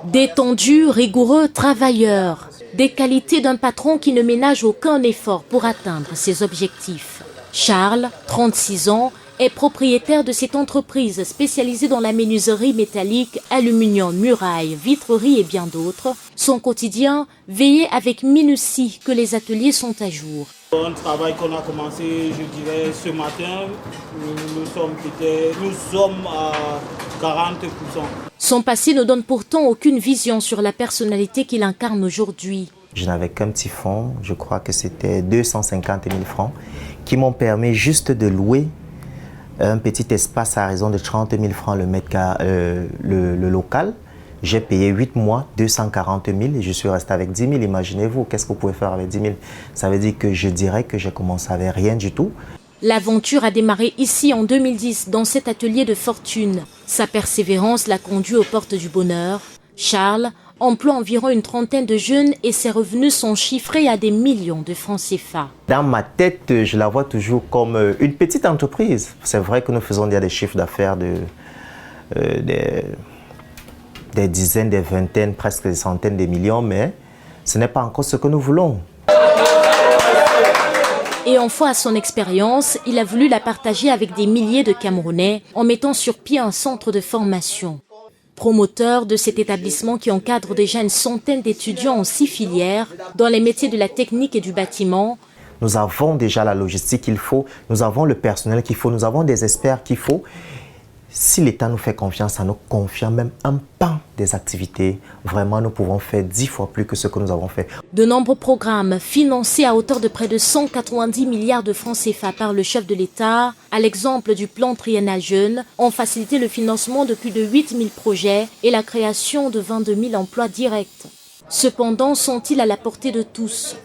Détendu, rigoureux, travailleur. Des qualités d'un patron qui ne ménage aucun effort pour atteindre ses objectifs. Charles, 36 ans, est propriétaire de cette entreprise spécialisée dans la menuiserie métallique, aluminium, muraille, vitrerie et bien d'autres. Son quotidien, veiller avec minutie que les ateliers sont à jour. Un travail qu'on a commencé, je dirais, ce matin, nous sommes à 40%. Son passé ne donne pourtant aucune vision sur la personnalité qu'il incarne aujourd'hui. Je n'avais qu'un petit fonds, je crois que c'était 250 000 francs, qui m'ont permis juste de louer un petit espace à raison de 30 000 francs le local. J'ai payé 8 mois, 240 000 et je suis resté avec 10 000. Imaginez-vous, qu'est-ce que vous pouvez faire avec 10 000? Ça veut dire que je dirais que j'ai commencé avec rien du tout. L'aventure a démarré ici en 2010, dans cet atelier de fortune. Sa persévérance l'a conduit aux portes du bonheur. Charles emploie environ une trentaine de jeunes et ses revenus sont chiffrés à des millions de francs CFA. Dans ma tête, je la vois toujours comme une petite entreprise. C'est vrai que nous faisons des chiffres d'affaires des dizaines, des vingtaines, presque des centaines de millions, mais ce n'est pas encore ce que nous voulons. Et en foi à son expérience, il a voulu la partager avec des milliers de Camerounais en mettant sur pied un centre de formation. Promoteur de cet établissement qui encadre déjà une centaine d'étudiants en 6 filières dans les métiers de la technique et du bâtiment. Nous avons déjà la logistique qu'il faut, nous avons le personnel qu'il faut, nous avons des experts qu'il faut. Si l'État nous fait confiance, ça nous confie même un pan des activités. Vraiment, nous pouvons faire 10 fois plus que ce que nous avons fait. De nombreux programmes financés à hauteur de près de 190 milliards de francs CFA par le chef de l'État, à l'exemple du plan triennal jeune, ont facilité le financement de plus de 8 000 projets et la création de 22 000 emplois directs. Cependant, sont-ils à la portée de tous ?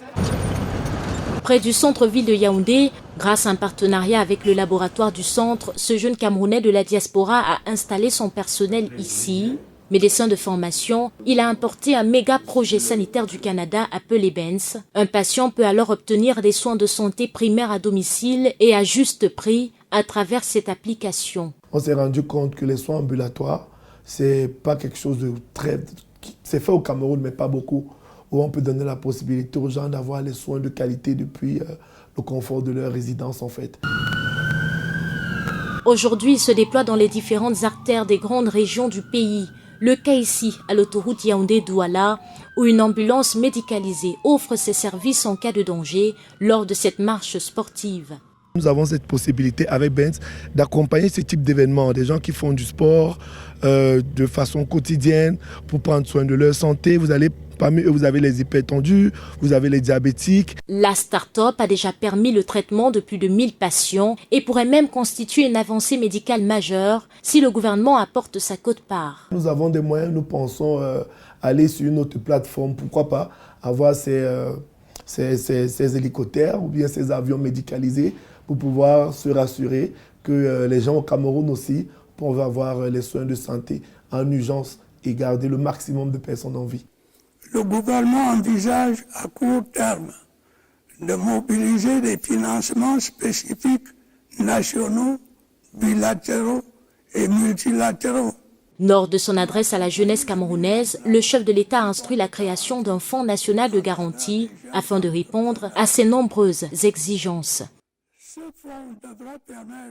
Près du centre-ville de Yaoundé, grâce à un partenariat avec le laboratoire du centre, ce jeune Camerounais de la diaspora a installé son personnel ici. Médecin de formation, il a importé un méga projet sanitaire du Canada appelé BENS. Un patient peut alors obtenir des soins de santé primaires à domicile et à juste prix à travers cette application. On s'est rendu compte que les soins ambulatoires, c'est pas quelque chose de très... C'est fait au Cameroun, mais pas beaucoup. Où on peut donner la possibilité aux gens d'avoir les soins de qualité depuis le confort de leur résidence en fait. Aujourd'hui, il se déploie dans les différentes artères des grandes régions du pays. Le cas ici, à l'autoroute Yaoundé-Douala, où une ambulance médicalisée offre ses services en cas de danger lors de cette marche sportive. Nous avons cette possibilité avec Benz d'accompagner ce type d'événements, des gens qui font du sport de façon quotidienne pour prendre soin de leur santé. Parmi eux, vous avez les hypertendus, vous avez les diabétiques. La start-up a déjà permis le traitement de plus de 1000 patients et pourrait même constituer une avancée médicale majeure si le gouvernement apporte sa quote-part. Nous avons des moyens, nous pensons aller sur une autre plateforme, pourquoi pas avoir ces hélicoptères ou bien ces avions médicalisés pour pouvoir se rassurer que les gens au Cameroun aussi peuvent avoir les soins de santé en urgence et garder le maximum de personnes en vie. Le gouvernement envisage à court terme de mobiliser des financements spécifiques nationaux, bilatéraux et multilatéraux. Lors de son adresse à la jeunesse camerounaise, le chef de l'État a instruit la création d'un fonds national de garantie afin de répondre à ces nombreuses exigences. Ce fonds devrait permettre